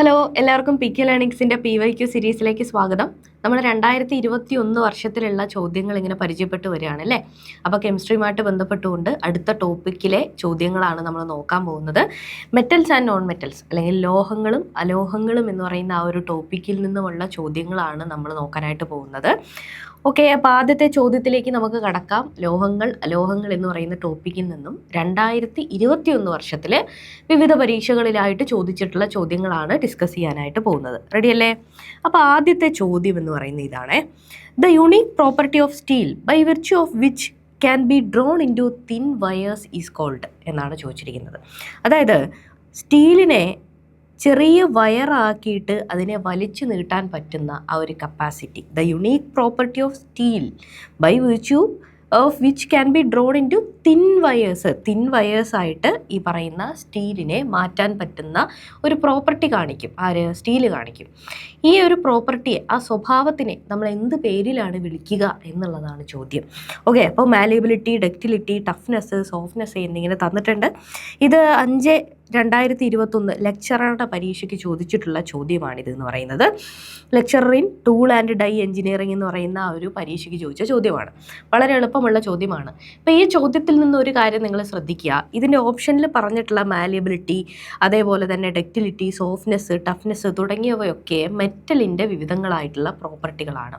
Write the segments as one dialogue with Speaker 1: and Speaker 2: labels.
Speaker 1: Hello എല്ലാവർക്കും P K ലേണിങ്സിൻ്റെ PYQ സീരീസിലേക്ക് സ്വാഗതം. നമ്മൾ 2021 വർഷത്തിലുള്ള ചോദ്യങ്ങൾ ഇങ്ങനെ പരിചയപ്പെട്ട് വരികയാണ് അല്ലേ. അപ്പോൾ കെമിസ്ട്രിയുമായിട്ട് ബന്ധപ്പെട്ടുകൊണ്ട് അടുത്ത ടോപ്പിക്കിലെ ചോദ്യങ്ങളാണ് നമ്മൾ നോക്കാൻ പോകുന്നത്. മെറ്റൽസ് ആൻഡ് നോൺ മെറ്റൽസ് അല്ലെങ്കിൽ ലോഹങ്ങളും അലോഹങ്ങളും എന്ന് പറയുന്ന ആ ഒരു ടോപ്പിക്കിൽ നിന്നുമുള്ള ചോദ്യങ്ങളാണ് നമ്മൾ നോക്കാനായിട്ട് പോകുന്നത്. ഓക്കെ, അപ്പോൾ ആദ്യത്തെ ചോദ്യത്തിലേക്ക് നമുക്ക് കടക്കാം. ലോഹങ്ങൾ അലോഹങ്ങൾ എന്ന് പറയുന്ന ടോപ്പിക്കിൽ നിന്നും 2021 വർഷത്തിൽ വിവിധ പരീക്ഷകളിലായിട്ട് ചോദിച്ചിട്ടുള്ള ചോദ്യങ്ങളാണ് ഡിസ്കസ് ചെയ്യാനായിട്ട് പോകുന്നത്. റെഡിയല്ലേ? അപ്പോൾ ആദ്യത്തെ ചോദ്യം എന്ന് പറയുന്നത് ഇതാണ്: the unique property of steel by virtue of which can be drawn into thin wires is called എന്നാണ് ചോദിച്ചിരിക്കുന്നത്. അതായത് സ്റ്റീലിനെ ചെറിയ വയറാക്കിയിട്ട് അതിനെ വലിച്ചു നീട്ടാൻ പറ്റുന്ന ആ ഒരു കപ്പാസിറ്റി, the unique property of steel by virtue of which can be drawn into thin wires ആയിട്ട് ഈ പറയുന്ന സ്റ്റീലിനെ മാറ്റാൻ പറ്റുന്ന ഒരു പ്രോപ്പർട്ടി കാണിക്കും. സ്റ്റീൽ കാണിക്കും. ഈ ഒരു പ്രോപ്പർട്ടിയെ, ആ സ്വഭാവത്തിനെ നമ്മൾ എന്ത് പേരിലാണ് വിളിക്കുക എന്നുള്ളതാണ് ചോദ്യം. ഓക്കെ, അപ്പോൾ മാലിയബിലിറ്റി, ഡക്റ്റിലിറ്റി, ടഫ്നെസ്, സോഫ്റ്റ്നെസ് എന്നിങ്ങനെ തന്നിട്ടുണ്ട്. ഇത് 5/2021 ലെക്ചററുടെ പരീക്ഷയ്ക്ക് ചോദിച്ചിട്ടുള്ള ചോദ്യമാണിത് എന്ന് പറയുന്നത്. Lecturer in tool and die engineering എന്ന് പറയുന്ന ആ ഒരു പരീക്ഷയ്ക്ക് ചോദിച്ച ചോദ്യമാണ്. വളരെ എളുപ്പമുള്ള ചോദ്യമാണ്. അപ്പോൾ ഈ ചോദ്യത്തിൽ നിന്ന് ഒരു കാര്യം നിങ്ങൾ ശ്രദ്ധിക്കുക. ഇതിൻ്റെ ഓപ്ഷനിൽ പറഞ്ഞിട്ടുള്ള മാലിയബിലിറ്റി, അതേപോലെ തന്നെ ഡക്റ്റിലിറ്റി, സോഫ്റ്റ്നെസ്, ടഫ്നെസ് തുടങ്ങിയവയൊക്കെ മെറ്റലിൻ്റെ വിവിധങ്ങളായിട്ടുള്ള പ്രോപ്പർട്ടികളാണ്.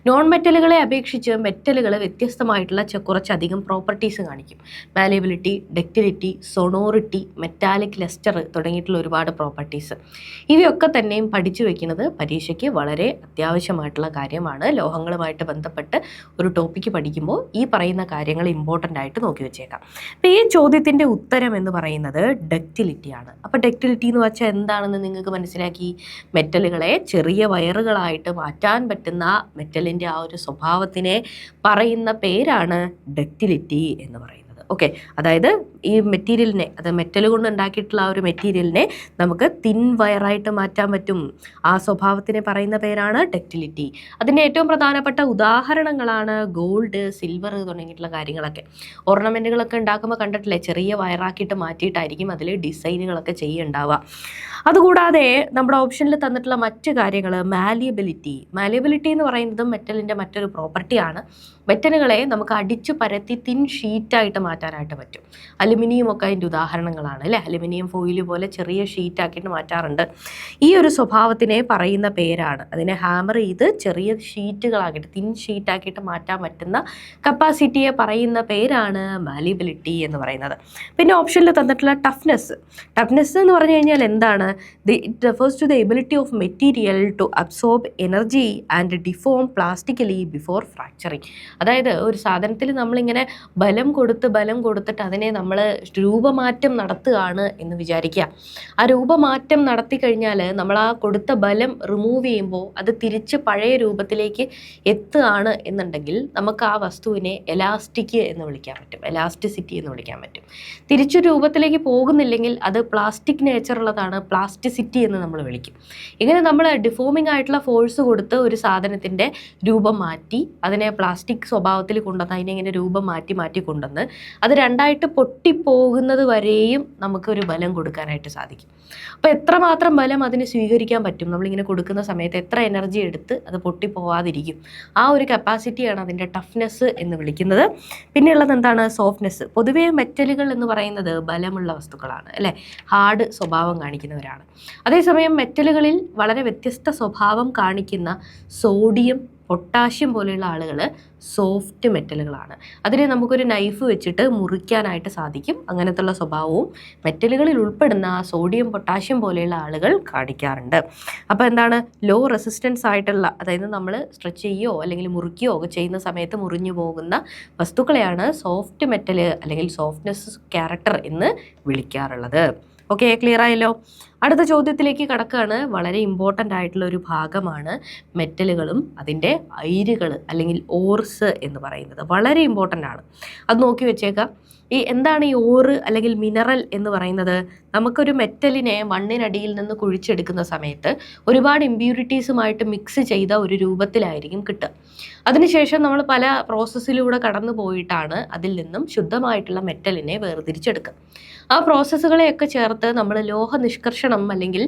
Speaker 1: നോൺ മെറ്റലുകളെ അപേക്ഷിച്ച് മെറ്റലുകൾ വ്യത്യസ്തമായിട്ടുള്ള കുറച്ചധികം പ്രോപ്പർട്ടീസ് കാണിക്കും. Malleability, ductility, sonority, metallic lustre തുടങ്ങിയിട്ടുള്ള ഒരുപാട് പ്രോപ്പർട്ടീസ്. ഇവയൊക്കെ തന്നെയും പഠിച്ചു വെക്കുന്നത് പരീക്ഷയ്ക്ക് വളരെ അത്യാവശ്യമായിട്ടുള്ള കാര്യമാണ്. ലോഹങ്ങളുമായിട്ട് ബന്ധപ്പെട്ട് ഒരു ടോപ്പിക്ക് പഠിക്കുമ്പോൾ ഈ പറയുന്ന കാര്യങ്ങൾ ഇമ്പോർട്ടൻ്റ് ആയിട്ട് നോക്കി വെച്ചേക്കാം. അപ്പോൾ ഈ ചോദ്യത്തിൻ്റെ ഉത്തരം എന്ന് പറയുന്നത് ഡക്റ്റിലിറ്റിയാണ്. അപ്പോൾ ഡക്റ്റിലിറ്റി എന്ന് വെച്ചാൽ എന്താണെന്ന് നിങ്ങൾക്ക് മനസ്സിലാക്കി. മെറ്റലുകളെ ചെറിയ വയറുകളായിട്ട് മാറ്റാൻ പറ്റുന്ന മെറ്റലിൻ്റെ ആ ഒരു സ്വഭാവത്തിനെ പറയുന്ന പേരാണ് ഡക്റ്റിലിറ്റി എന്ന് പറയുന്നത്. ഓക്കെ, അതായത് ഈ മെറ്റീരിയലിനെ, അത് മെറ്റൽ കൊണ്ട് ഉണ്ടാക്കിയിട്ടുള്ള ആ ഒരു മെറ്റീരിയലിനെ നമുക്ക് തിൻ വയറായിട്ട് മാറ്റാൻ പറ്റും. ആ സ്വഭാവത്തിനെ പറയുന്ന പേരാണ് ഡക്റ്റിലിറ്റി. അതിൻ്റെ ഏറ്റവും പ്രധാനപ്പെട്ട ഉദാഹരണങ്ങളാണ് ഗോൾഡ്, സിൽവർ തുടങ്ങിയിട്ടുള്ള കാര്യങ്ങളൊക്കെ. ഓർണമെൻറ്റുകളൊക്കെ ഉണ്ടാക്കുമ്പോൾ കണ്ടിട്ടില്ലേ, ചെറിയ വയറാക്കിയിട്ട് മാറ്റിയിട്ടായിരിക്കും അതിൽ ഡിസൈനുകളൊക്കെ ചെയ്യുന്നുണ്ടാവുക. അതുകൂടാതെ നമ്മുടെ ഓപ്ഷനിൽ തന്നിട്ടുള്ള മറ്റ് കാര്യങ്ങൾ, മാലിയബിലിറ്റി എന്ന് പറയുന്നത് മെറ്റലിൻ്റെ മറ്റൊരു പ്രോപ്പർട്ടിയാണ്. മെറ്റലുകളെ നമുക്ക് അടിച്ചു പരത്തി തിൻ ഷീറ്റായിട്ട് മാറ്റാനായിട്ട് പറ്റും. അലുമിനിയം ഒക്കെ അതിൻ്റെ ഉദാഹരണങ്ങളാണ് അല്ലേ. അലുമിനിയം ഫോയിൽ പോലെ ചെറിയ ഷീറ്റാക്കിയിട്ട് മാറ്റാറുണ്ട്. ഈ ഒരു സ്വഭാവത്തിനെ പറയുന്ന പേരാണ്, അതിനെ ഹാമർ ചെയ്ത് ചെറിയ ഷീറ്റുകളാക്കിയിട്ട് തിൻ ഷീറ്റാക്കിയിട്ട് മാറ്റാൻ പറ്റുന്ന കപ്പാസിറ്റിയെ പറയുന്ന പേരാണ് മാലിയബിലിറ്റി എന്ന് പറയുന്നത്. പിന്നെ ഓപ്ഷനിൽ തന്നിട്ടുള്ള ടഫ്നെസ് എന്ന് പറഞ്ഞു കഴിഞ്ഞാൽ എന്താണ്? It refers to the ability of material to absorb energy and deform plastically before fracturing. അതായത് ഒരു സാധനത്തിൽ നമ്മളിങ്ങനെ ബലം കൊടുത്തിട്ട് അതിനെ നമ്മൾ രൂപമാറ്റം നടത്തുകയാണ് എന്ന് വിചാരിക്കുക. ആ രൂപമാറ്റം നടത്തി കഴിഞ്ഞാൽ നമ്മൾ ആ കൊടുത്ത ബലം റിമൂവ് ചെയ്യുമ്പോൾ അത് തിരിച്ച് പഴയ രൂപത്തിലേക്ക് എത്തുകയാണ് എന്നുണ്ടെങ്കിൽ നമുക്ക് ആ വസ്തുവിനെ എലാസ്റ്റിക് എന്ന് വിളിക്കാൻ പറ്റും, എലാസ്റ്റിസിറ്റി എന്ന് വിളിക്കാൻ പറ്റും. തിരിച്ചു രൂപത്തിലേക്ക് പോകുന്നില്ലെങ്കിൽ അത് പ്ലാസ്റ്റിക് നേച്ചർ ഉള്ളതാണ്, പ്ലാസ്റ്റിസിറ്റി എന്ന് നമ്മൾ വിളിക്കും. ഇങ്ങനെ നമ്മൾ ഡിഫോമിംഗ് ആയിട്ടുള്ള ഫോഴ്സ് കൊടുത്ത് ഒരു സാധനത്തിൻ്റെ രൂപം മാറ്റി അതിനെ പ്ലാസ്റ്റിക് സ്വഭാവത്തിൽ കൊണ്ടുവന്ന് അതിനെ ഇങ്ങനെ രൂപം മാറ്റി കൊണ്ടുവന്ന് അത് രണ്ടായിട്ട് പൊട്ടിപ്പോകുന്നത് വരെയും നമുക്കൊരു ബലം കൊടുക്കാനായിട്ട് സാധിക്കും. അപ്പോൾ എത്രമാത്രം ബലം അതിന് സ്വീകരിക്കാൻ പറ്റും നമ്മളിങ്ങനെ കൊടുക്കുന്ന സമയത്ത്, എത്ര എനർജി എടുത്ത് അത് പൊട്ടിപ്പോവാതിരിക്കും, ആ ഒരു കപ്പാസിറ്റിയാണ് അതിൻ്റെ ടഫ്നെസ് എന്ന് വിളിക്കുന്നത്. പിന്നെയുള്ളത് എന്താണ്? സോഫ്റ്റ്നെസ്. പൊതുവേ മെറ്റലുകൾ എന്ന് പറയുന്നത് ബലമുള്ള വസ്തുക്കളാണ് അല്ലേ, ഹാർഡ് സ്വഭാവം കാണിക്കുന്നവരാണ്. അതേസമയം മെറ്റലുകളിൽ വളരെ വ്യത്യസ്ത സ്വഭാവം കാണിക്കുന്ന സോഡിയം, പൊട്ടാഷ്യം പോലെയുള്ള ആളുകൾ സോഫ്റ്റ് മെറ്റലുകളാണ്. അതിനെ നമുക്കൊരു നൈഫ് വെച്ചിട്ട് മുറിക്കാനായിട്ട് സാധിക്കും. അങ്ങനത്തുള്ള സ്വഭാവവും മെറ്റലുകളിൽ ഉൾപ്പെടുന്ന സോഡിയം, പൊട്ടാഷ്യം പോലെയുള്ള ആളുകൾ കാണിക്കാറുണ്ട്. അപ്പോൾ എന്താണ്? ലോ റെസിസ്റ്റൻസ് ആയിട്ടുള്ള, അതായത് നമ്മൾ സ്ട്രെച്ച് ചെയ്യുകയോ അല്ലെങ്കിൽ മുറിക്കുകയോ ഒക്കെ ചെയ്യുന്ന സമയത്ത് മുറിഞ്ഞു പോകുന്ന വസ്തുക്കളെയാണ് സോഫ്റ്റ് മെറ്റൽ അല്ലെങ്കിൽ സോഫ്റ്റ്നെസ് ക്യാരക്ടർ എന്ന് വിളിക്കാറുള്ളത്. ഓക്കെ, ക്ലിയർ ആയല്ലോ? അടുത്ത ചോദ്യത്തിലേക്ക് കടക്കുകയാണ്. വളരെ ഇമ്പോർട്ടൻ്റ് ആയിട്ടുള്ള ഒരു ഭാഗമാണ് മെറ്റലുകളും അതിൻ്റെ അയിരുകൾ അല്ലെങ്കിൽ ഓർസ് എന്ന് പറയുന്നത്. വളരെ ഇമ്പോർട്ടൻ്റ് ആണ്, അത് നോക്കി വെച്ചേക്കാം. എന്താണ് ഈ ഓറ് അല്ലെങ്കിൽ മിനറൽ എന്ന് പറയുന്നത്? നമുക്കൊരു മെറ്റലിനെ മണ്ണിനടിയിൽ നിന്ന് കുഴിച്ചെടുക്കുന്ന സമയത്ത് ഒരുപാട് ഇമ്പ്യൂരിറ്റീസുമായിട്ട് മിക്സ് ചെയ്ത ഒരു രൂപത്തിലായിരിക്കും കിട്ടുക. അതിനുശേഷം നമ്മൾ പല പ്രോസസ്സിലൂടെ കടന്നു പോയിട്ടാണ് അതിൽ നിന്നും ശുദ്ധമായിട്ടുള്ള മെറ്റലിനെ വേർതിരിച്ചെടുക്കുക. ആ പ്രോസസ്സുകളെയൊക്കെ ചേർത്ത് നമ്മൾ ലോഹ നിഷ്കർഷ പരീക്ഷണം അല്ലെങ്കിൽ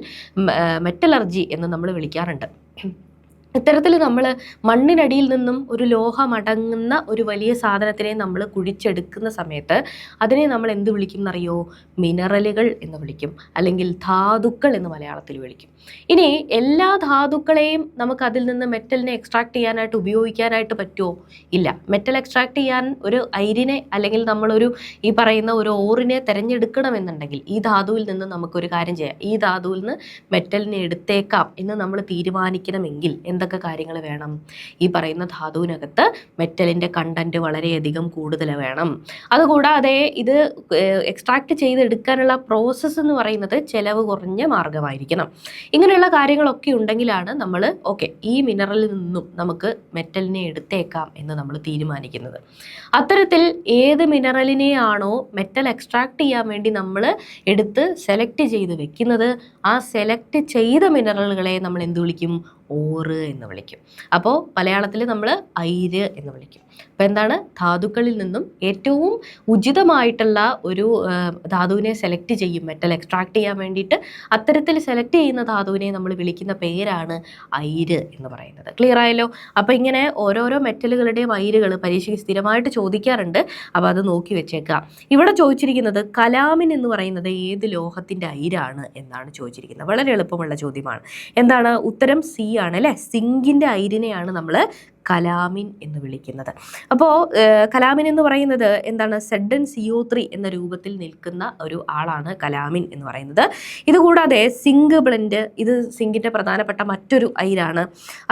Speaker 1: മെറ്റലർജി എന്ന് നമ്മൾ വിളിക്കാറുണ്ട്. ഇത്തരത്തിൽ നമ്മൾ മണ്ണിനടിയിൽ നിന്നും ഒരു ലോഹമടങ്ങുന്ന ഒരു വലിയ സാധനത്തിനെ നമ്മൾ കുഴിച്ചെടുക്കുന്ന സമയത്ത് അതിനെ നമ്മൾ എന്ത് വിളിക്കും എന്നറിയോ? മിനറലുകൾ എന്ന് വിളിക്കും, അല്ലെങ്കിൽ ധാതുക്കൾ എന്ന് മലയാളത്തിൽ വിളിക്കും. ഇനി എല്ലാ ധാതുക്കളെയും നമുക്ക് അതിൽ നിന്ന് മെറ്റലിനെ എക്സ്ട്രാക്ട് ചെയ്യാനായിട്ട് ഉപയോഗിക്കാനായിട്ട് പറ്റുമോ? ഇല്ല. മെറ്റൽ എക്സ്ട്രാക്ട് ചെയ്യാൻ ഒരു അയിരിനെ അല്ലെങ്കിൽ നമ്മളൊരു ഈ പറയുന്ന ഒരു ഓറിനെ തിരഞ്ഞെടുക്കണമെന്നുണ്ടെങ്കിൽ ഈ ധാതുവിൽ നിന്ന് നമുക്കൊരു കാര്യം ചെയ്യാം, ഈ ധാതുവിൽ നിന്ന് മെറ്റലിനെ എടുത്തേക്കാം എന്ന് നമ്മൾ തീരുമാനിക്കണമെങ്കിൽ എന്തൊക്കെ കാര്യങ്ങൾ വേണം? ഈ പറയുന്ന ധാതുവിനകത്ത് മെറ്റലിൻ്റെ കണ്ടന്റ് വളരെയധികം കൂടുതൽ വേണം. അതുകൂടാതെ ഇത് എക്സ്ട്രാക്ട് ചെയ്തെടുക്കാനുള്ള പ്രോസസ്സ് എന്ന് പറയുന്നത് ചെലവ് കുറഞ്ഞ മാർഗമായിരിക്കണം. ഇങ്ങനെയുള്ള കാര്യങ്ങളൊക്കെ ഉണ്ടെങ്കിലാണ് നമ്മൾ ഈ മിനറലിൽ നിന്നും നമുക്ക് മെറ്റലിനെ എടുത്തേക്കാം എന്ന് നമ്മൾ തീരുമാനിക്കുന്നത്. അത്തരത്തിൽ ഏത് മിനറലിനെയാണോ മെറ്റൽ എക്സ്ട്രാക്ട് ചെയ്യാൻ വേണ്ടി നമ്മൾ എടുത്ത് സെലക്ട് ചെയ്ത് വെക്കുന്നത്, ആ സെലക്ട് ചെയ്ത മിനറലുകളെ നമ്മൾ എന്ത് വിളിക്കും? ഓറ് എന്ന് വിളിക്കും. അപ്പോൾ മലയാളത്തിൽ നമ്മൾ അയിര് എന്ന് വിളിക്കും. അപ്പോൾ എന്താണ്? ധാതുക്കളിൽ നിന്നും ഏറ്റവും ഉചിതമായിട്ടുള്ള ഒരു ധാതുവിനെ സെലക്ട് ചെയ്യും മെറ്റൽ എക്സ്ട്രാക്ട് ചെയ്യാൻ വേണ്ടിയിട്ട്. അത്തരത്തിൽ സെലക്ട് ചെയ്യുന്ന ധാതുവിനെ നമ്മൾ വിളിക്കുന്ന പേരാണ് അയിര് എന്ന് പറയുന്നത്. ക്ലിയർ ആയല്ലോ? അപ്പോൾ ഇങ്ങനെ ഓരോരോ മെറ്റലുകളുടെയും അയിരുകൾ പരീക്ഷയ്ക്ക് സ്ഥിരമായിട്ട് ചോദിക്കാറുണ്ട്. അപ്പോൾ അത് നോക്കി വെച്ചേക്കാം. ഇവിടെ ചോദിച്ചിരിക്കുന്നത് കലാമിൻ എന്ന് പറയുന്നത് ഏത് ലോഹത്തിൻ്റെ അയിരാണ് എന്നാണ് ചോദിച്ചിരിക്കുന്നത്. വളരെ എളുപ്പമുള്ള ചോദ്യമാണ്. എന്താണ് ഉത്തരം? സി ആണ് അല്ലേ? സിങ്കിൻ്റെ അയിരിനെയാണ് നമ്മൾ കലാമിൻ എന്ന് വിളിക്കുന്നത്. അപ്പോൾ കലാമിൻ എന്ന് പറയുന്നത് എന്താണ്? ZnCO3 എന്ന രൂപത്തിൽ നിൽക്കുന്ന ഒരു ആളാണ് കലാമിൻ എന്ന് പറയുന്നത്. ഇതുകൂടാതെ സിങ്ക് ബ്ലെൻഡ്, ഇത് സിങ്കിൻ്റെ പ്രധാനപ്പെട്ട മറ്റൊരു അയിരാണ്.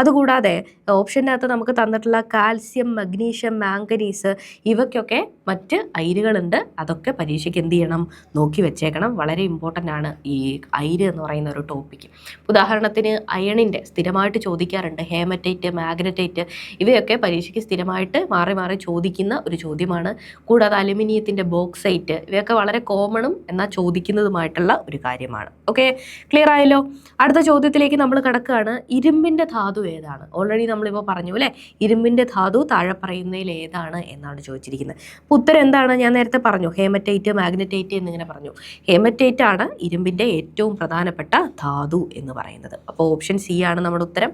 Speaker 1: അതുകൂടാതെ ഓപ്ഷനകത്ത് നമുക്ക് തന്നിട്ടുള്ള കാൽസ്യം, മഗ്നീഷ്യം, മാംഗനീസ് ഇവയ്ക്കൊക്കെ മറ്റ് അയിരുകളുണ്ട്. അതൊക്കെ പരീക്ഷയ്ക്ക് എന്ത് ചെയ്യണം? നോക്കി വെച്ചേക്കണം. വളരെ ഇമ്പോർട്ടൻ്റ് ആണ് ഈ അയിര് എന്ന് പറയുന്ന ഒരു ടോപ്പിക്ക്. ഉദാഹരണത്തിന് അയണിൻ്റെ സ്ഥിരമായിട്ട് ചോദിക്കാറുണ്ട്. ഹേമറ്റൈറ്റ്, മാഗ്നറ്റൈറ്റ് ഇവയൊക്കെ പരീക്ഷയ്ക്ക് സ്ഥിരമായിട്ട് മാറി മാറി ചോദിക്കുന്ന ഒരു ചോദ്യമാണ്. കൂടാതെ അലുമിനിയത്തിൻ്റെ ബോക്സൈറ്റ് ഇവയൊക്കെ വളരെ കോമണും എന്നാൽ ചോദിക്കുന്നതുമായിട്ടുള്ള ഒരു കാര്യമാണ്. ഓക്കെ, ക്ലിയർ ആയല്ലോ? അടുത്ത ചോദ്യത്തിലേക്ക് നമ്മൾ കിടക്കുകയാണ്. ഇരുമ്പിൻ്റെ ധാതു ഏതാണ്? ഓൾറെഡി നമ്മളിപ്പോൾ പറഞ്ഞു അല്ലേ, ഇരുമ്പിൻ്റെ ധാതു താഴെ പറയുന്നതിൽ ഏതാണ് എന്നാണ് ചോദിച്ചിരിക്കുന്നത്. അപ്പോൾ ഉത്തരം എന്താണ്? ഞാൻ നേരത്തെ പറഞ്ഞു, ഹേമറ്റൈറ്റ്, മാഗ്നറ്റൈറ്റ് എന്നിങ്ങനെ പറഞ്ഞു. ഹേമറ്റൈറ്റ് ആണ് ഇരുമ്പിൻ്റെ ഏറ്റവും പ്രധാനപ്പെട്ട ധാതു എന്ന് പറയുന്നത്. അപ്പോൾ ഓപ്ഷൻ സി ആണ് നമ്മുടെ ഉത്തരം.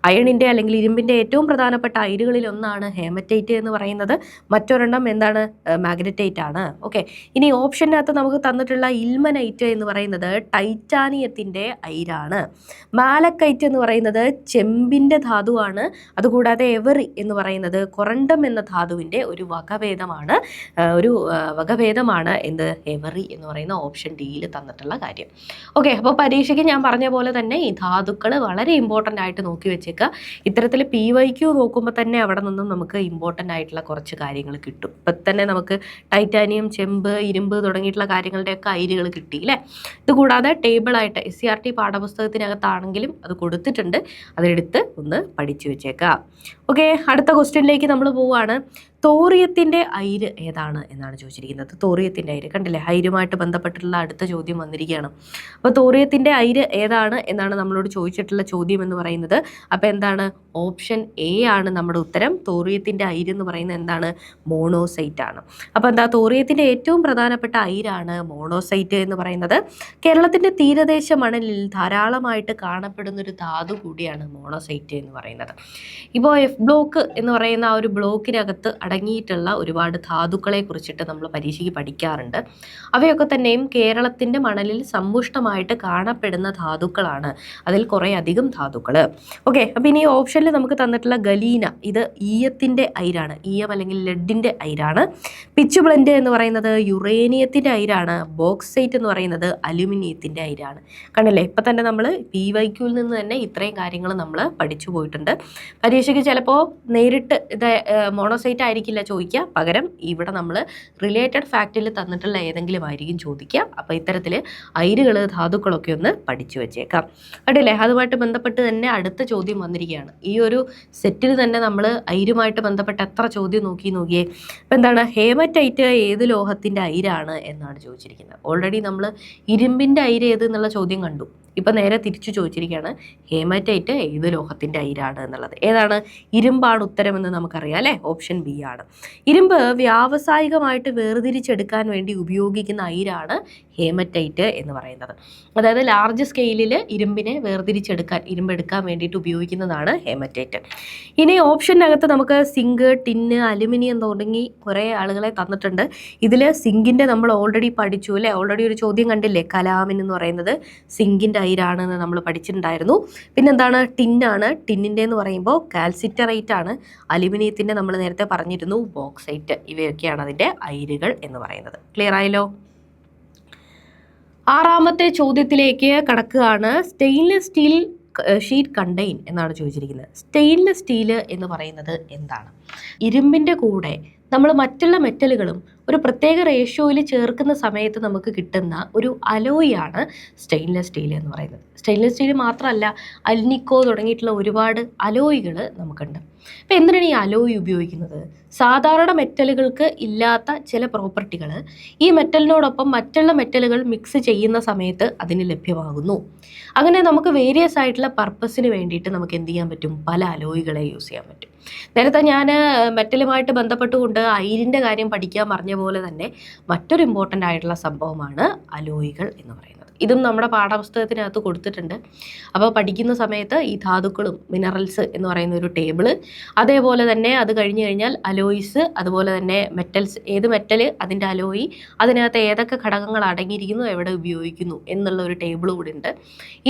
Speaker 1: അയണിൻ്റെ അല്ലെങ്കിൽ ഇരുമ്പിൻ്റെ ഏറ്റവും പ്രധാനപ്പെട്ട അയിരുകളിൽ ഒന്നാണ് ഹേമറ്റൈറ്റ് എന്ന് പറയുന്നത്. മറ്റൊരെണ്ണം എന്താണ്? മാഗ്നറ്റൈറ്റ് ആണ്. ഓക്കെ, ഇനി ഓപ്ഷനകത്ത് നമുക്ക് തന്നിട്ടുള്ള ഇൽമനൈറ്റ് എന്ന് പറയുന്നത് ടൈറ്റാനിയത്തിൻ്റെ അയിരാണ്. മാലക്കൈറ്റ് എന്ന് പറയുന്നത് ചെമ്പിൻ്റെ ധാതുവാണ്. അതുകൂടാതെ എവറി എന്ന് പറയുന്നത് കൊറണ്ടം എന്ന ധാതുവിൻ്റെ ഒരു വകഭേദമാണ്. എന്ത്? എവറി എന്ന് പറയുന്ന ഓപ്ഷൻ ഡിയിൽ തന്നിട്ടുള്ള കാര്യം. ഓക്കെ, അപ്പോൾ പരീക്ഷയ്ക്ക് ഞാൻ പറഞ്ഞ പോലെ തന്നെ ഈ ധാതുക്കൾ വളരെ ഇമ്പോർട്ടൻ്റ് ആയിട്ട് നോക്കി വെച്ചേക്കുക. ഇത്തരത്തിൽ PYQ നോക്കുമ്പോൾ തന്നെ അവിടെ നിന്നും നമുക്ക് ഇമ്പോർട്ടൻ്റ് ആയിട്ടുള്ള കുറച്ച് കാര്യങ്ങൾ കിട്ടും. ഇപ്പം തന്നെ നമുക്ക് ടൈറ്റാനിയം, ചെമ്പ്, ഇരുമ്പ് തുടങ്ങിയിട്ടുള്ള കാര്യങ്ങളുടെയൊക്കെ അയിരുകൾ കിട്ടി അല്ലേ? ഇതുകൂടാതെ ടേബിളായിട്ട് SCRT പാഠപുസ്തകത്തിനകത്താണെങ്കിലും അത് കൊടുത്തിട്ടുണ്ട്. അതെടുത്ത് ഒന്ന് പഠിച്ചു വെച്ചേക്കാം. ഓക്കെ, അടുത്ത ക്വസ്റ്റ്യനിലേക്ക് നമ്മൾ പോവുകയാണ്. തോറിയത്തിൻ്റെ അയിര് ഏതാണ് എന്നാണ് ചോദിച്ചിരിക്കുന്നത്. തോറിയത്തിൻ്റെ അയിര് കണ്ടില്ലേ, അയിരുമായിട്ട് ബന്ധപ്പെട്ടിട്ടുള്ള അടുത്ത ചോദ്യം വന്നിരിക്കുകയാണ്. അപ്പോൾ തോറിയത്തിൻ്റെ അയിര് ഏതാണ് എന്നാണ് നമ്മളോട് ചോദിച്ചിട്ടുള്ള ചോദ്യം എന്ന് പറയുന്നത്. അപ്പോൾ എന്താണ്? ഓപ്ഷൻ എ ആണ് നമ്മുടെ ഉത്തരം. തോറിയത്തിൻ്റെ അയിര് എന്ന് പറയുന്നത് എന്താണ്? മോണോസൈറ്റ് ആണ്. അപ്പോൾ എന്താ? തോറിയത്തിൻ്റെ ഏറ്റവും പ്രധാനപ്പെട്ട അയിരാണ് മോണോസൈറ്റ് എന്ന് പറയുന്നത്. കേരളത്തിൻ്റെ തീരദേശ മണലിൽ ധാരാളമായിട്ട് കാണപ്പെടുന്ന ഒരു ധാതു കൂടിയാണ് മോണോസൈറ്റ് എന്ന് പറയുന്നത്. ഇപ്പോൾ F ബ്ലോക്ക് എന്ന് പറയുന്ന ആ ഒരു ബ്ലോക്കിനകത്ത് അടങ്ങിയിട്ടുള്ള ഒരുപാട് ധാതുക്കളെ കുറിച്ചിട്ട് നമ്മൾ പരീക്ഷയ്ക്ക് പഠിക്കാറുണ്ട്. അവയൊക്കെ തന്നെയും കേരളത്തിൻ്റെ മണലിൽ സമ്പുഷ്ടമായിട്ട് കാണപ്പെടുന്ന ധാതുക്കളാണ്. അതിൽ കുറേ അധികം ധാതുക്കൾ. ഓക്കെ, അപ്പോൾ ഇനി ഓപ്ഷനിൽ നമുക്ക് തന്നിട്ടുള്ള ഗലീന, ഇത് ഈയത്തിൻ്റെ അയിരാണ്. ഈയം അല്ലെങ്കിൽ ലെഡിൻ്റെ അയിരാണ്. പിച്ച് ബ്ലെൻഡ് എന്ന് പറയുന്നത് യുറേനിയത്തിൻ്റെ അയിരാണ്. ബോക്സൈറ്റ് എന്ന് പറയുന്നത് അലുമിനിയത്തിൻ്റെ അയിരാണ്. കണ്ടില്ലേ, ഇപ്പം തന്നെ നമ്മൾ PYQവിൽ നിന്ന് തന്നെ ഇത്രയും കാര്യങ്ങൾ നമ്മൾ പഠിച്ചു പോയിട്ടുണ്ട്. പരീക്ഷയ്ക്ക് ചിലപ്പോൾ നേരിട്ട് ഇത് മോണോസൈറ്റ് ആയിരിക്കില്ല ചോദിക്കുക, പകരം ഇവിടെ നമ്മൾ റിലേറ്റഡ് ഫാക്റ്റിൽ തന്നിട്ടുള്ള ഏതെങ്കിലും ആയിരിക്കും ചോദിക്കുക. അപ്പോൾ ഇത്തരത്തിൽ അയിരുകൾ, ധാതുക്കളൊക്കെ ഒന്ന് പഠിച്ചു വെച്ചേക്കാം. കണ്ടില്ലേ, അതുമായിട്ട് ബന്ധപ്പെട്ട് തന്നെ അടുത്ത ചോദ്യം വന്നിരിക്കുകയാണ്. ഈ ഒരു സെറ്റിൽ തന്നെ നമ്മൾ അയിരുമായിട്ട് ബന്ധപ്പെട്ട് എത്ര ചോദ്യം നോക്കിയേ. അപ്പോൾ എന്താണ്? ഹേമറ്റൈറ്റ് ഏത് ലോഹത്തിൻ്റെ അയിരാണ് എന്നാണ് ചോദിച്ചിരിക്കുന്നത്. ഓൾറെഡി നമ്മൾ ഇരുമ്പിൻ്റെ അയിര് ഏത് എന്നുള്ള ചോദ്യം കണ്ടു. ഇപ്പം നേരെ തിരിച്ചു ചോദിച്ചിരിക്കുകയാണ്, ഹേമറ്റൈറ്റ് ഏത് ലോഹത്തിൻ്റെ അയിരാണ് എന്നുള്ളത്. ഏതാണ്? ഇരുമ്പാണ് ഉത്തരമെന്ന് നമുക്കറിയാം അല്ലേ? ഓപ്ഷൻ ബി ആണ്. ഇരുമ്പ് വ്യാവസായികമായിട്ട് വേർതിരിച്ചെടുക്കാൻ വേണ്ടി ഉപയോഗിക്കുന്ന അയിരാണ് ഹേമറ്റൈറ്റ് എന്ന് പറയുന്നത്. അതായത് ലാർജ് സ്കെയിലിൽ ഇരുമ്പിനെ വേർതിരിച്ചെടുക്കാൻ, ഇരുമ്പെടുക്കാൻ വേണ്ടിയിട്ട് ഉപയോഗിക്കുന്നതാണ് ഹേമറ്റൈറ്റ്. ഇനി ഓപ്ഷനകത്ത് നമുക്ക് സിങ്ക്, ടിന്ന്, അലുമിനിയം തുടങ്ങി കുറേ ആളുകളെ തന്നിട്ടുണ്ട്. ഇതിൽ സിങ്കിൻ്റെ നമ്മൾ ഓൾറെഡി പഠിച്ചു അല്ലേ? ഓൾറെഡി ഒരു ചോദ്യം കണ്ടില്ലേ? കലാമിൻ എന്ന് പറയുന്നത് സിങ്കിൻ്റെ അയിരാണെന്ന് നമ്മൾ പഠിച്ചിട്ടുണ്ടായിരുന്നു. പിന്നെന്താണ്? ടിന്നാണ്. ടിന്നിൻ്റെ എന്ന് പറയുമ്പോൾ കാൽസിറ്ററേറ്റ് ആണ്. അലുമിനിയത്തിൻ്റെ നമ്മൾ നേരത്തെ പറഞ്ഞിരുന്നു ബോക്സൈറ്റ്. ഇവയൊക്കെയാണ് അതിൻ്റെ അയിരുകൾ എന്ന് പറയുന്നത്. ക്ലിയർ ആയല്ലോ? ആറാമത്തെ ചോദ്യത്തിലേക്ക് കടക്കുകയാണ്. സ്റ്റെയിൻലെസ് സ്റ്റീൽ ഷീറ്റ് കണ്ടെയ്ൻ എന്നാണ് ചോദിച്ചിരിക്കുന്നത്. സ്റ്റെയിൻലെസ് സ്റ്റീല് എന്ന് പറയുന്നത് എന്താണ്? ഇരുമ്പിൻ്റെ കൂടെ നമ്മൾ മറ്റുള്ള മെറ്റലുകളും ഒരു പ്രത്യേക റേഷ്യോയിൽ ചേർക്കുന്ന സമയത്ത് നമുക്ക് കിട്ടുന്ന ഒരു അലോയാണ് സ്റ്റെയിൻലെസ് സ്റ്റീൽ എന്ന് പറയുന്നത്. സ്റ്റെയിൻലെസ് സ്റ്റീൽ മാത്രമല്ല, അൽനിക്കോ തുടങ്ങിയിട്ടുള്ള ഒരുപാട് അലോയികൾ നമുക്കുണ്ട്. അപ്പോൾ എന്തിനാണ് ഈ അലോയ് ഉപയോഗിക്കുന്നത്? സാധാരണ മെറ്റലുകൾക്ക് ഇല്ലാത്ത ചില പ്രോപ്പർട്ടികൾ ഈ മെറ്റലിനോടൊപ്പം മറ്റുള്ള മെറ്റലുകൾ മിക്സ് ചെയ്യുന്ന സമയത്ത് അതിന് ലഭ്യമാകുന്നു. അങ്ങനെ നമുക്ക് വേരിയസ് ആയിട്ടുള്ള പർപ്പസിന് വേണ്ടിയിട്ട് നമുക്ക് എന്ത് ചെയ്യാൻ പറ്റും? പല അലോയികളെ യൂസ് ചെയ്യാൻ പറ്റും. നേരത്തെ ഞാൻ മെറ്റലുമായിട്ട് ബന്ധപ്പെട്ടുകൊണ്ട് അയിരിൻ്റെ കാര്യം പഠിക്കാൻ പറഞ്ഞ പോലെ തന്നെ മറ്റൊരു ഇമ്പോർട്ടൻ്റ് ആയിട്ടുള്ള സംഭവമാണ് അലോയികൾ എന്ന് പറയുന്നത്. ഇതും നമ്മുടെ പാഠപുസ്തകത്തിനകത്ത് കൊടുത്തിട്ടുണ്ട്. അപ്പോൾ പഠിക്കുന്ന സമയത്ത് ഈ ധാതുക്കളും മിനറൽസ് എന്ന് പറയുന്ന ഒരു ടേബിള്, അതേപോലെ തന്നെ അത് കഴിഞ്ഞ് കഴിഞ്ഞാൽ അലോയിസ്, അതുപോലെ തന്നെ മെറ്റൽസ്, ഏത് മെറ്റല്, അതിൻ്റെ അലോയി, അതിനകത്ത് ഏതൊക്കെ ഘടകങ്ങൾ അടങ്ങിയിരിക്കുന്നു, എവിടെ ഉപയോഗിക്കുന്നു എന്നുള്ള ഒരു ടേബിൾ കൂടി ഉണ്ട്.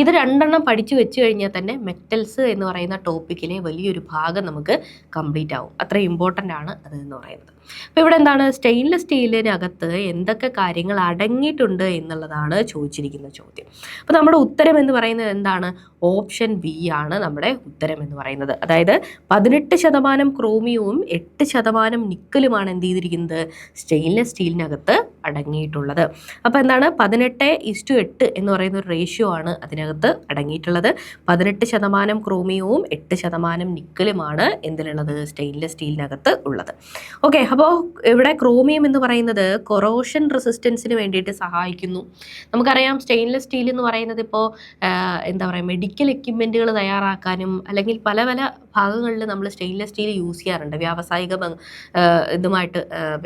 Speaker 1: ഇത് രണ്ടെണ്ണം പഠിച്ചു വെച്ച് കഴിഞ്ഞാൽ തന്നെ മെറ്റൽസ് എന്ന് പറയുന്ന ടോപ്പിക്കിലെ വലിയൊരു ഭാഗം നമുക്ക് കംപ്ലീറ്റ് ആവും. അത്ര ഇമ്പോർട്ടൻ്റ് ആണ് അത് എന്ന് പറയുന്നത്. അപ്പോൾ ഇവിടെ എന്താണ്? സ്റ്റെയിൻലെസ് സ്റ്റീലിനകത്ത് എന്തൊക്കെ കാര്യങ്ങൾ അടങ്ങിയിട്ടുണ്ട് എന്നുള്ളതാണ് ചോദിച്ചിരിക്കുന്ന ചോദ്യം. അപ്പോൾ നമ്മുടെ ഉത്തരം എന്ന് പറയുന്നത് എന്താണ്? ഓപ്ഷൻ ബി ആണ് നമ്മുടെ ഉത്തരം എന്ന് പറയുന്നത്. അതായത് 18% ക്രോമിയവും 8% നിക്കലുമാണ് എന്ത് ചെയ്തിരിക്കുന്നത്? സ്റ്റെയിൻലെസ് സ്റ്റീലിനകത്ത് അടങ്ങിയിട്ടുള്ളത്. അപ്പോൾ എന്താണ്? 18:8 എന്ന് പറയുന്ന ഒരു റേഷ്യോ ആണ് അതിനകത്ത് അടങ്ങിയിട്ടുള്ളത്. 18% ക്രോമിയവും 8% നിക്കലുമാണ് എന്തിലുള്ളത്? സ്റ്റെയിൻലെസ് സ്റ്റീലിനകത്ത് ഉള്ളത്. ഓക്കെ, അപ്പോൾ ഇവിടെ ക്രോമിയം എന്ന് പറയുന്നത് കൊറോഷൻ റെസിസ്റ്റൻസിന് വേണ്ടിയിട്ട് സഹായിക്കുന്നു. നമുക്കറിയാം സ്റ്റെയിൻലെസ് സ്റ്റീൽ എന്ന് പറയുന്നത് ഇപ്പോൾ എന്താ പറയുക, മെഡിക്കൽ എക്യുപ്മെൻറ്റുകൾ തയ്യാറാക്കാനും അല്ലെങ്കിൽ പല പല ഭാഗങ്ങളിൽ നമ്മൾ സ്റ്റെയിൻലെസ് സ്റ്റീൽ യൂസ് ചെയ്യാറുണ്ട്.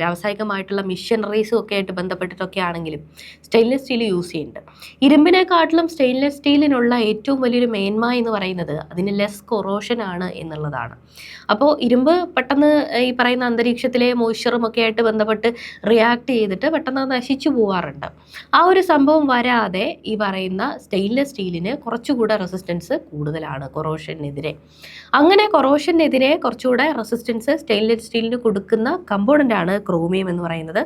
Speaker 1: വ്യാവസായികമായിട്ടുള്ള മിഷനറീസും ഒക്കെ ആയിട്ട് ബന്ധപ്പെട്ടിട്ടൊക്കെ ആണെങ്കിലും സ്റ്റെയിൻലെസ് സ്റ്റീൽ യൂസ് ചെയ്യുന്നുണ്ട്. ഇരുമ്പിനെക്കാട്ടിലും സ്റ്റെയിൻലെസ് സ്റ്റീലിനുള്ള ഏറ്റവും വലിയൊരു മേന്മ എന്ന് പറയുന്നത് അതിന് ലെസ് കൊറോഷൻ ആണ് എന്നുള്ളതാണ്. അപ്പോൾ ഇരുമ്പ് പെട്ടെന്ന് ഈ പറയുന്ന അന്തരീക്ഷത്തിലെ മോയ്സ്ചറും ഒക്കെ ആയിട്ട് ബന്ധപ്പെട്ട് റിയാക്ട് ചെയ്തിട്ട് പെട്ടെന്ന് നശിച്ചു പോവാറുണ്ട്. ആ ഒരു സംഭവം വരാതെ ഈ പറയുന്ന സ്റ്റെയിൻലെസ് സ്റ്റീലിന് കുറച്ചുകൂടെ റെസിസ്റ്റൻസ് കൂടുതലാണ് കൊറോഷനെതിരെ. അങ്ങനെ കൊറോഷനെതിരെ കുറച്ചുകൂടെ റെസിസ്റ്റൻസ് സ്റ്റെയിൻലെസ് സ്റ്റീലിന് കൊടുക്കുന്ന കമ്പോണൻ്റാണ് ക്രോമിയം എന്ന് പറയുന്നത്.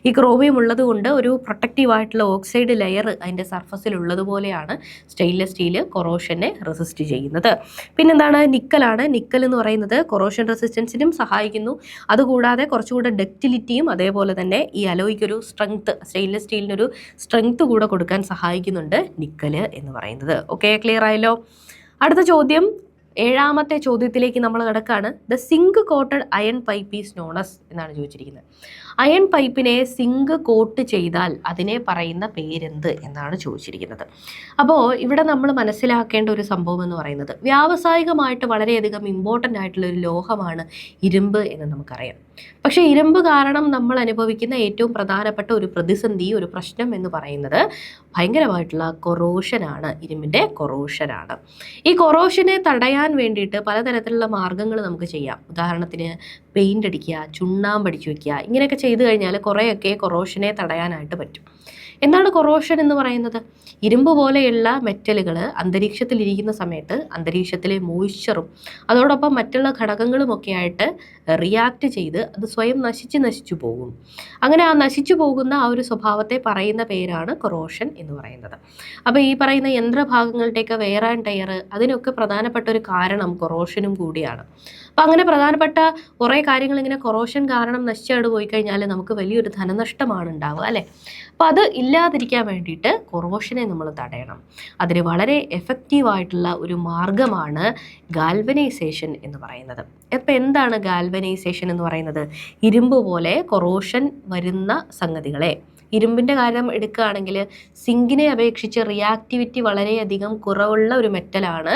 Speaker 1: ഈ ക്രോമിയം ഉള്ളത് കൊണ്ട് ഒരു പ്രൊട്ടക്റ്റീവ് ആയിട്ടുള്ള ഓക്സൈഡ് ലെയർ അതിൻ്റെ സർഫസിൽ ഉള്ളതുപോലെയാണ് സ്റ്റെയിൻലെസ് സ്റ്റീൽ കൊറോഷനെ റെസിസ്റ്റ് ചെയ്യുന്നത്. പിന്നെന്താണ്? നിക്കലാണ്. നിക്കൽ എന്ന് പറയുന്നത് കൊറോഷൻ റെസിസ്റ്റൻസിനും സഹായിക്കുന്നു. അതുകൂടാതെ കുറച്ചുകൂടെ ഡക്റ്റിലിറ്റിയും അതേപോലെ തന്നെ ഈ അലോയ്ക്കൊരു സ്ട്രെങ്ത്, സ്റ്റെയിൻലെസ് സ്റ്റീലിനൊരു സ്ട്രെങ്ത് കൂടെ കൊടുക്കാൻ സഹായിക്കുന്നുണ്ട് നിക്കല് എന്ന് പറയുന്നത്. ഓക്കെ, ക്ലിയർ ആയല്ലോ? അടുത്ത ചോദ്യം, ഏഴാമത്തെ ചോദ്യത്തിലേക്ക് നമ്മൾ കിടക്കുകയാണ്. The zinc coated iron pipe is known as എന്നാണ് ചോദിച്ചിരിക്കുന്നത്. അയൺ പൈപ്പിനെ സിങ്ക് കോട്ട് ചെയ്താൽ അതിനെ പറയുന്ന പേരെന്ത് എന്നാണ് ചോദിച്ചിരിക്കുന്നത്. അപ്പോൾ ഇവിടെ നമ്മൾ മനസ്സിലാക്കേണ്ട ഒരു സംഭവം എന്ന് പറയുന്നത് വ്യാവസായികമായിട്ട് വളരെയധികം ഇമ്പോർട്ടൻ്റ് ആയിട്ടുള്ള ഒരു ലോഹമാണ് ഇരുമ്പ് എന്ന് നമുക്കറിയാം. പക്ഷേ ഇരുമ്പ് കാരണം നമ്മൾ അനുഭവിക്കുന്ന ഏറ്റവും പ്രധാനപ്പെട്ട ഒരു പ്രതിസന്ധി, ഒരു പ്രശ്നം എന്ന് പറയുന്നത് ഭയങ്കരമായിട്ടുള്ള കൊറോഷനാണ്. ഇരുമ്പിൻ്റെ കൊറോഷനാണ്. ഈ കൊറോഷനെ തടയാൻ വേണ്ടിയിട്ട് പലതരത്തിലുള്ള മാർഗ്ഗങ്ങൾ നമുക്ക് ചെയ്യാം. ഉദാഹരണത്തിന് പെയിൻ്റ് അടിക്കുക, ചുണ്ണാമ്പ് അടിച്ചു വയ്ക്കുക, ഇങ്ങനെയൊക്കെ ചെയ്തു കഴിഞ്ഞാൽ കുറേയൊക്കെ കൊറോഷനെ തടയാനായിട്ട് പറ്റും. എന്താണ് കൊറോഷൻ എന്ന് പറയുന്നത്? ഇരുമ്പ് പോലെയുള്ള മെറ്റലുകൾ അന്തരീക്ഷത്തിലിരിക്കുന്ന സമയത്ത് അന്തരീക്ഷത്തിലെ മോയ്സ്ചറും അതോടൊപ്പം മറ്റുള്ള ഘടകങ്ങളുമൊക്കെ ആയിട്ട് റിയാക്ട് ചെയ്ത് അത് സ്വയം നശിച്ചു പോകും. അങ്ങനെ ആ നശിച്ചു പോകുന്ന ആ ഒരു സ്വഭാവത്തെ പറയുന്ന പേരാണ് കൊറോഷൻ എന്ന് പറയുന്നത്. അപ്പോൾ ഈ പറയുന്ന യന്ത്രഭാഗങ്ങളുടെയൊക്കെ വെയർ ആൻഡ് ടയർ, അതിനൊക്കെ പ്രധാനപ്പെട്ട ഒരു കാരണം കൊറോഷനും കൂടിയാണ്. അപ്പം അങ്ങനെ പ്രധാനപ്പെട്ട കുറേ കാര്യങ്ങൾ ഇങ്ങനെ കൊറോഷൻ കാരണം നശിച്ചവിടെ പോയി കഴിഞ്ഞാൽ നമുക്ക് വലിയൊരു ധനനഷ്ടമാണ് ഉണ്ടാവുക അല്ലേ? അപ്പോൾ അത് ഇല്ലാതിരിക്കാൻ വേണ്ടിയിട്ട് കൊറോഷനെ നമ്മൾ തടയണം. അതിന് വളരെ എഫക്റ്റീവായിട്ടുള്ള ഒരു മാർഗമാണ് ഗാൽവനൈസേഷൻ എന്ന് പറയുന്നത്. അപ്പോൾ എന്താണ് ഗാൽവനൈസേഷൻ എന്ന് പറയുന്നത്? ഇരുമ്പ് പോലെ കൊറോഷൻ വരുന്ന സംഗതികളെ, ഇരുമ്പിൻ്റെ കാര്യം എടുക്കുകയാണെങ്കിൽ സിങ്കിനെ അപേക്ഷിച്ച് റിയാക്ടിവിറ്റി വളരെയധികം കുറവുള്ള ഒരു മെറ്റലാണ്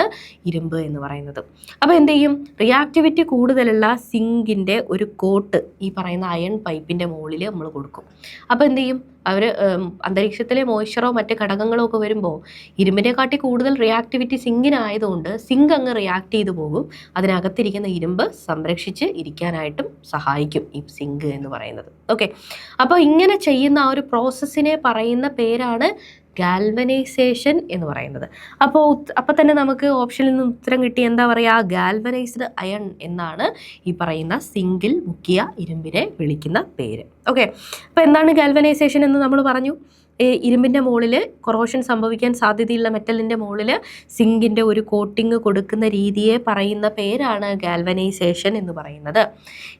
Speaker 1: ഇരുമ്പ് എന്ന് പറയുന്നത്. അപ്പോൾ എന്ത് ചെയ്യും, റിയാക്ടിവിറ്റി കൂടുതലുള്ള സിങ്കിൻ്റെ ഒരു കോട്ട് ഈ പറയുന്ന അയൺ പൈപ്പിൻ്റെ മുകളിൽ നമ്മൾ കൊടുക്കും. അപ്പോൾ എന്ത് ചെയ്യും, അവർ അന്തരീക്ഷത്തിലെ മോയ്സ്ചറോ മറ്റ് ഘടകങ്ങളോ ഒക്കെ വരുമ്പോൾ ഇരുമ്പിനെക്കാട്ടി കൂടുതൽ റിയാക്ടിവിറ്റി സിങ്കിനായതുകൊണ്ട് സിങ്ക് അങ്ങ് റിയാക്ട് ചെയ്തു പോകും. അതിനകത്തിരിക്കുന്ന ഇരുമ്പ് സംരക്ഷിച്ച് ഇരിക്കാനായിട്ടും സഹായിക്കും ഈ സിങ്ക് എന്ന് പറയുന്നത്. ഓക്കെ, അപ്പോൾ ഇങ്ങനെ ചെയ്യുന്ന ആ ഒരു പ്രോസസ്സിനെ പറയുന്ന പേരാണ് ഗാൽവനൈസേഷൻ എന്ന് പറയുന്നത്. അപ്പോൾ തന്നെ നമുക്ക് ഓപ്ഷനിൽ നിന്ന് ഉത്തരം കിട്ടി. എന്താ പറയുക, ഗാൽവനൈസ്ഡ് അയൺ എന്നാണ് ഈ പറയുന്ന സിങ്കിൽ മുക്കിയ ഇരുമ്പിനെ വിളിക്കുന്ന പേര്. ഓക്കെ, അപ്പോൾ എന്താണ് ഗാൽവനൈസേഷൻ എന്ന് നമ്മൾ പറഞ്ഞു. ഇരുമ്പിൻ്റെ മുകളിൽ കൊറോഷൻ സംഭവിക്കാൻ സാധ്യതയുള്ള മെറ്റലിൻ്റെ മുകളിൽ സിങ്കിൻ്റെ ഒരു കോട്ടിങ് കൊടുക്കുന്ന രീതിയെ പറയുന്ന പേരാണ് ഗാൽവനൈസേഷൻ എന്ന് പറയുന്നത്.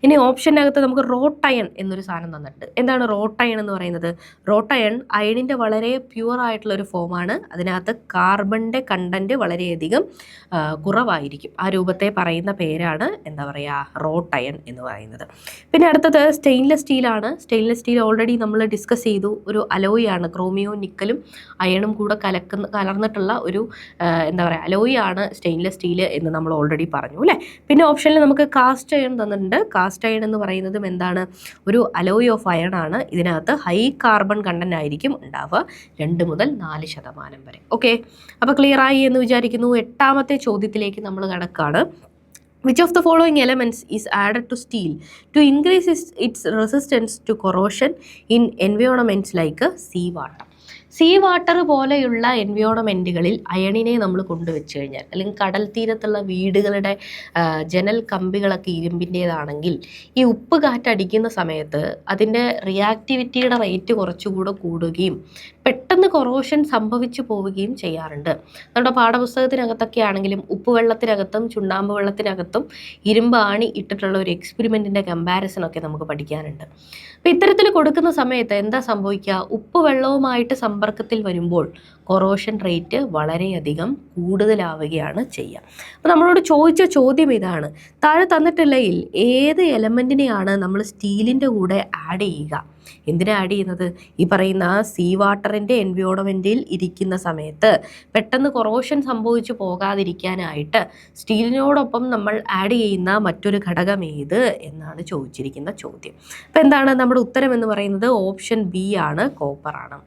Speaker 1: ഇനി ഓപ്ഷനകത്ത് നമുക്ക് റോട്ട് അയൺ എന്നൊരു സാധനം തന്നിട്ടുണ്ട്. എന്താണ് റോട്ട് അയൺ എന്ന് പറയുന്നത്? റോട്ട് അയൺ അയണിൻ്റെ വളരെ പ്യുവർ ആയിട്ടുള്ള ഒരു ഫോമാണ്. അതിനകത്ത് കാർബണിൻ്റെ കണ്ടൻറ്റ് വളരെയധികം കുറവായിരിക്കും. ആ രൂപത്തെ പറയുന്ന പേരാണ് എന്താ പറയുക, റോട്ട് അയൺ എന്ന് പറയുന്നത്. പിന്നെ അടുത്തത് സ്റ്റെയിൻലെസ് സ്റ്റീലാണ്. സ്റ്റെയിൻലെസ് സ്റ്റീൽ ഓൾറെഡി നമ്മൾ ഡിസ്കസ് ചെയ്തു. ഒരു അലോയ് ആണ്. ക്രോമിയോ നിക്കലും അയണും കൂടെ കലർന്നിട്ടുള്ള ഒരു എന്താ പറയുക അലോയ് ആണ് സ്റ്റെയിൻലെസ് സ്റ്റീൽ എന്ന് നമ്മൾ ഓൾറെഡി പറഞ്ഞു അല്ലേ. പിന്നെ ഓപ്ഷനിൽ നമുക്ക് കാസ്റ്റ് അയൺ തന്നിട്ടുണ്ട്. കാസ്റ്റ് അയൺ എന്ന് പറയുന്നതും എന്താണ്, ഒരു അലോയ് ഓഫ് അയൺ ആണ്. ഇതിനകത്ത് ഹൈ കാർബൺ കണ്ടന്റ് ആയിരിക്കും ഉണ്ടാവുക, 2 മുതൽ 4% വരെ. ഓക്കെ, അപ്പോൾ ക്ലിയർ ആയി എന്ന് വിചാരിക്കുന്നു. 8ാമത്തെ ചോദ്യത്തിലേക്ക് നമ്മൾ കടക്കാണ്. Which of the following elements is added to steel to increase its resistance to corrosion in environments like sea water? Sea water പോലെയുള്ള എൻവയോൺമെൻറ്റുകളിൽ അയണിനെ നമ്മൾ കൊണ്ടുവച്ച് കഴിഞ്ഞാൽ, അല്ലെങ്കിൽ കടൽ തീരത്തുള്ള വീടുകളുടെ ജനൽ കമ്പികളൊക്കെ ഇരുമ്പിൻ്റേതാണെങ്കിൽ ഈ ഉപ്പ് കാറ്റടിക്കുന്ന സമയത്ത് അതിൻ്റെ റിയാക്ടിവിറ്റിയുടെ റേറ്റ് കുറച്ചുകൂടെ കൂടുകയും പെട്ടെന്ന് കൊറോഷൻ സംഭവിച്ചു പോവുകയും ചെയ്യാറുണ്ട്. നമ്മുടെ പാഠപുസ്തകത്തിനകത്തൊക്കെ ആണെങ്കിലും ഉപ്പ് വെള്ളത്തിനകത്തും ചുണ്ണാമ്പ് വെള്ളത്തിനകത്തും ഇരുമ്പ് ആണി ഇട്ടിട്ടുള്ള ഒരു എക്സ്പെരിമെൻറ്റിൻ്റെ കമ്പാരിസണൊക്കെ നമുക്ക് പഠിക്കാനുണ്ട്. അപ്പോൾ ഇത്തരത്തിൽ കൊടുക്കുന്ന സമയത്ത് എന്താ സംഭവിക്കുക, ഉപ്പ് വെള്ളവുമായിട്ട് സമ്പർക്കത്തിൽ വരുമ്പോൾ കൊറോഷൻ റേറ്റ് വളരെയധികം കൂടുതലാവുകയാണ് ചെയ്യുക. അപ്പോൾ നമ്മളോട് ചോദിച്ച ചോദ്യം ഇതാണ്, താഴെ തന്നിട്ടുള്ളതിൽ ഏത് എലമെൻറ്റിനെയാണ് നമ്മൾ സ്റ്റീലിൻ്റെ കൂടെ ആഡ് ചെയ്യുക? എന്തിനാ ആഡ് ചെയ്യുന്നത്? ഈ പറയുന്ന സീ വാട്ടറിൻ്റെ എൻവയോൺമെൻറ്റിൽ ഇരിക്കുന്ന സമയത്ത് പെട്ടെന്ന് കൊറോഷൻ സംഭവിച്ചു പോകാതിരിക്കാനായിട്ട് സ്റ്റീലിനോടൊപ്പം നമ്മൾ ആഡ് ചെയ്യുന്ന മറ്റൊരു ഘടകം ഏത് എന്നാണ് ചോദിച്ചിരിക്കുന്ന ചോദ്യം. അപ്പോൾ എന്താണ് നമ്മുടെ ഉത്തരം എന്ന് പറയുന്നത്? ഓപ്ഷൻ ബി ആണ്, കോപ്പറാണ്.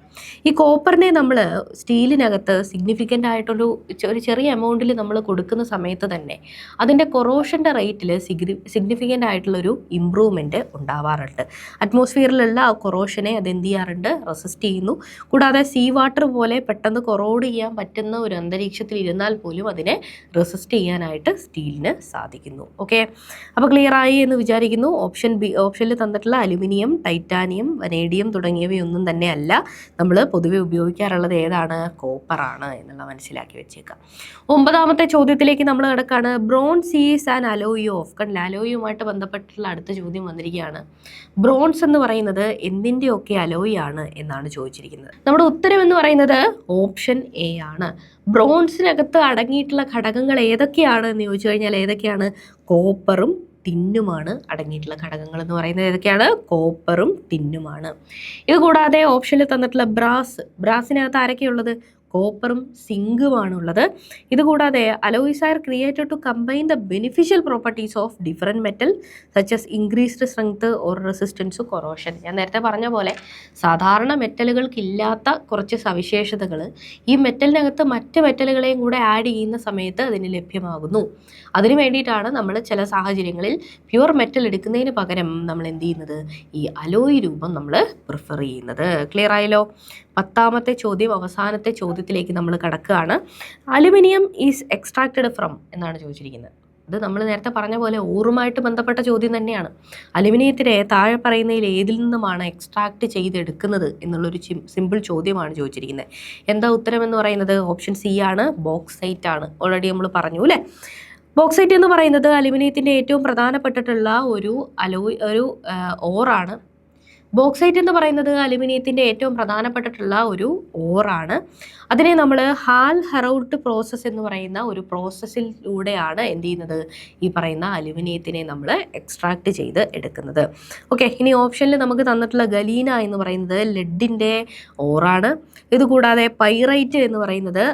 Speaker 1: ഈ കോപ്പറിനെ നമ്മൾ സ്റ്റീലിനകത്ത് സിഗ്നിഫിക്കൻ്റ് ആയിട്ടൊരു ചെറിയ എമൗണ്ടിൽ നമ്മൾ കൊടുക്കുന്ന സമയത്ത് തന്നെ അതിൻ്റെ കൊറോഷൻ്റെ റേറ്റിൽ സിഗ്നിഫിക്കൻ്റ് ആയിട്ടുള്ളൊരു ഇമ്പ്രൂവ്മെൻറ്റ് ഉണ്ടാവാറുണ്ട്. അറ്റ്മോസ്ഫിയറിലുള്ള ആ കൊറോഷനെ അത് എന്ത് ചെയ്യാറുണ്ട്, റെസിസ്റ്റ് ചെയ്യുന്നു. കൂടാതെ സീ വാട്ടർ പോലെ പെട്ടെന്ന് കൊറോഡ് ചെയ്യാൻ പറ്റുന്ന ഒരു അന്തരീക്ഷത്തിൽ ഇരുന്നാൽ പോലും അതിനെ റെസിസ്റ്റ് ചെയ്യാനായിട്ട് സ്റ്റീലിന് സാധിക്കുന്നു. ഓക്കെ, അപ്പോൾ ക്ലിയർ ആയി എന്ന് വിചാരിക്കുന്നു. ഓപ്ഷൻ ബി, ഓപ്ഷനിൽ തന്നിട്ടുള്ള അലുമിനിയം, ടൈറ്റാനിയം, വനേഡിയം തുടങ്ങിയവയൊന്നും തന്നെ അല്ല. നമ്മൾ പൊതുവെ ഉപയോഗിക്കാറുള്ളത് ഏതാണ്? കോപ്പറാണ് എന്നുള്ള മനസ്സിലാക്കി വെച്ചേക്കാം. 9ാമത്തെ ചോദ്യത്തിലേക്ക് നമ്മൾ കിടക്കാണ്. Bronze is an alloy of. കണ്ടില്ല, അലോയുമായിട്ട് ബന്ധപ്പെട്ടുള്ള അടുത്ത ചോദ്യം വന്നിരിക്കുകയാണ്. ബ്രോൺസ് എന്ന് പറയുന്നത് എന്തിൻ്റെയൊക്കെ അലോയ് ആണ് എന്നാണ് ചോദിച്ചിരിക്കുന്നത്. നമ്മുടെ ഉത്തരം എന്ന് പറയുന്നത് ഓപ്ഷൻ എ ആണ്. ബ്രോൺസിനകത്ത് അടങ്ങിയിട്ടുള്ള ഘടകങ്ങൾ ഏതൊക്കെയാണ് എന്ന് ചോദിച്ചു കഴിഞ്ഞാൽ ഏതൊക്കെയാണ്? കോപ്പറും ടിന്നുമാണ് അടങ്ങിയിട്ടുള്ള ഘടകങ്ങൾ എന്ന് പറയുന്നത്. ഏതൊക്കെയാണ്? കോപ്പറും ടിന്നുമാണ്. ഇത് കൂടാതെ ഓപ്ഷനിൽ തന്നിട്ടുള്ള ബ്രാസിനകത്ത് ആരൊക്കെയുള്ളത്? കോപ്പറും സിങ്കുമാണുള്ളത്. ഇതുകൂടാതെ alloys are created to combine the beneficial properties of different metal such as increased strength or resistance to corrosion. ഞാൻ നേരത്തെ പറഞ്ഞ പോലെ സാധാരണ മെറ്റലുകൾക്കില്ലാത്ത കുറച്ച് സവിശേഷതകൾ ഈ മെറ്റലിനകത്ത് മറ്റ് മെറ്റലുകളെയും കൂടെ ആഡ് ചെയ്യുന്ന സമയത്ത് അതിന് ലഭ്യമാകുന്നു. അതിന് വേണ്ടിയിട്ടാണ് നമ്മൾ ചില സാഹചര്യങ്ങളിൽ പ്യുവർ മെറ്റൽ എടുക്കുന്നതിന് പകരം നമ്മൾ എന്ത് ചെയ്യുന്നത്, ഈ അലോയ് രൂപം നമ്മൾ പ്രിഫർ ചെയ്യുന്നത്. ക്ലിയർ ആയല്ലോ? 10ാമത്തെ ചോദ്യം, അവസാനത്തെ ചോദ്യത്തിലേക്ക് നമ്മൾ കടക്കുകയാണ്. അലുമിനിയം ഈസ് എക്സ്ട്രാക്റ്റഡ് ഫ്രം എന്നാണ് ചോദിച്ചിരിക്കുന്നത്. ഇത് നമ്മൾ നേരത്തെ പറഞ്ഞ പോലെ ഓറുമായിട്ട് ബന്ധപ്പെട്ട ചോദ്യം തന്നെയാണ്. അലുമിനിയത്തിനെ താഴെ പറയുന്നതിൽ ഏതിൽ നിന്നുമാണ് എക്സ്ട്രാക്ട് ചെയ്തെടുക്കുന്നത് എന്നുള്ളൊരു സിമ്പിൾ ചോദ്യമാണ് ചോദിച്ചിരിക്കുന്നത്. എന്താ ഉത്തരം എന്ന് പറയുന്നത്? ഓപ്ഷൻ സി ആണ്, ബോക്സൈറ്റ് ആണ്. ഓൾറെഡി നമ്മൾ പറഞ്ഞു അല്ലേ. ബോക്സൈറ്റ് എന്ന് പറയുന്നത് അലുമിനിയത്തിൻ്റെ ഏറ്റവും പ്രധാനപ്പെട്ടിട്ടുള്ള ഒരു ഓറാണ്. ബോക്സൈറ്റ് എന്ന് പറയുന്നത് അലുമിനിയത്തിൻ്റെ ഏറ്റവും പ്രധാനപ്പെട്ടിട്ടുള്ള ഒരു ഓറാണ്. അതിനെ നമ്മൾ ഹാൽ ഹെറൗട്ട് പ്രോസസ്സ് എന്ന് പറയുന്ന ഒരു പ്രോസസ്സിലൂടെയാണ് എന്ത് ചെയ്യുന്നത്, ഈ പറയുന്ന അലുമിനിയത്തിനെ നമ്മൾ എക്സ്ട്രാക്ട് ചെയ്ത് എടുക്കുന്നത്. ഓക്കെ, ഇനി ഓപ്ഷനിൽ നമുക്ക് തന്നിട്ടുള്ള ഗലീന എന്ന് പറയുന്നത് ലെഡിൻ്റെ ഓറാണ്. ഇതുകൂടാതെ പൈറൈറ്റ് എന്ന് പറയുന്നത്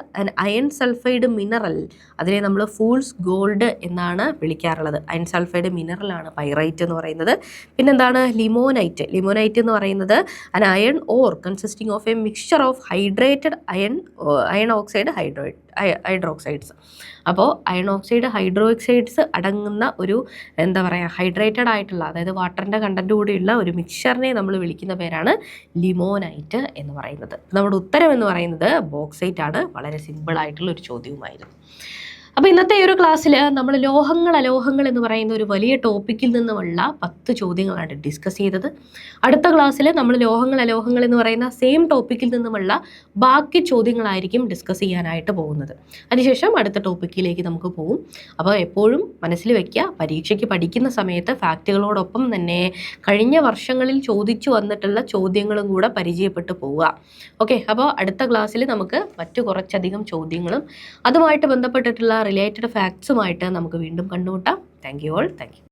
Speaker 1: അയൺ സൾഫൈഡ് മിനറൽ, അതിനെ നമ്മൾ ഫൂൾസ് ഗോൾഡ് എന്നാണ് വിളിക്കാറുള്ളത്. അയൺ സൾഫൈഡ് മിനറലാണ് പൈറൈറ്റ് എന്ന് പറയുന്നത്. പിന്നെന്താണ് ലിമോനൈറ്റ്. ലിമോനൈറ്റ് എന്ന് പറയുന്നത് an iron ore consisting of a mixture of hydrated iron oxide hydroxides. അപ്പോൾ അയൺ ഓക്സൈഡ് ഹൈഡ്രോക്സൈഡ്സ് അടങ്ങുന്ന ഒരു എന്താ പറയുക ഹൈഡ്രേറ്റഡ് ആയിട്ടുള്ള, അതായത് വാട്ടറിൻ്റെ കണ്ടൻറ്റ് കൂടിയുള്ള ഒരു മിക്സ്ചറിനെ നമ്മൾ വിളിക്കുന്ന പേരാണ് ലിമോനൈറ്റ് എന്ന് പറയുന്നത്. നമ്മുടെ ഉത്തരം എന്ന് പറയുന്നത് ബോക്സൈറ്റ് ആണ്. വളരെ സിമ്പിളായിട്ടുള്ള ഒരു ചോദ്യവുമായിരുന്നു. അപ്പോൾ ഇന്നത്തെ ഈ ഒരു ക്ലാസ്സിൽ നമ്മൾ അലോഹങ്ങൾ എന്ന് പറയുന്ന ഒരു വലിയ ടോപ്പിക്കിൽ നിന്നുമുള്ള 10 ചോദ്യങ്ങളാണ് ഡിസ്കസ് ചെയ്തത്. അടുത്ത ക്ലാസ്സിൽ നമ്മൾ അലോഹങ്ങൾ എന്ന് പറയുന്ന സെയിം ടോപ്പിക്കിൽ നിന്നുമുള്ള ബാക്കി ചോദ്യങ്ങളായിരിക്കും ഡിസ്കസ് ചെയ്യാനായിട്ട് പോകുന്നത്. അതിനുശേഷം അടുത്ത ടോപ്പിക്കിലേക്ക് നമുക്ക് പോകും. അപ്പോൾ എപ്പോഴും മനസ്സിൽ വയ്ക്കുക, പരീക്ഷയ്ക്ക് പഠിക്കുന്ന സമയത്ത് ഫാക്റ്റുകളോടൊപ്പം തന്നെ കഴിഞ്ഞ വർഷങ്ങളിൽ ചോദിച്ചു വന്നിട്ടുള്ള ചോദ്യങ്ങളും കൂടെ പരിചയപ്പെട്ടു പോവുക. ഓക്കെ, അപ്പോൾ അടുത്ത ക്ലാസ്സിൽ നമുക്ക് മറ്റു കുറച്ചധികം ചോദ്യങ്ങളും അതുമായിട്ട് ബന്ധപ്പെട്ടിട്ടുള്ള റിലേറ്റഡ് ഫാക്ട്സുമായിട്ട് നമുക്ക് വീണ്ടും കണ്ടുമുട്ടാം. Thank you all. Thank you.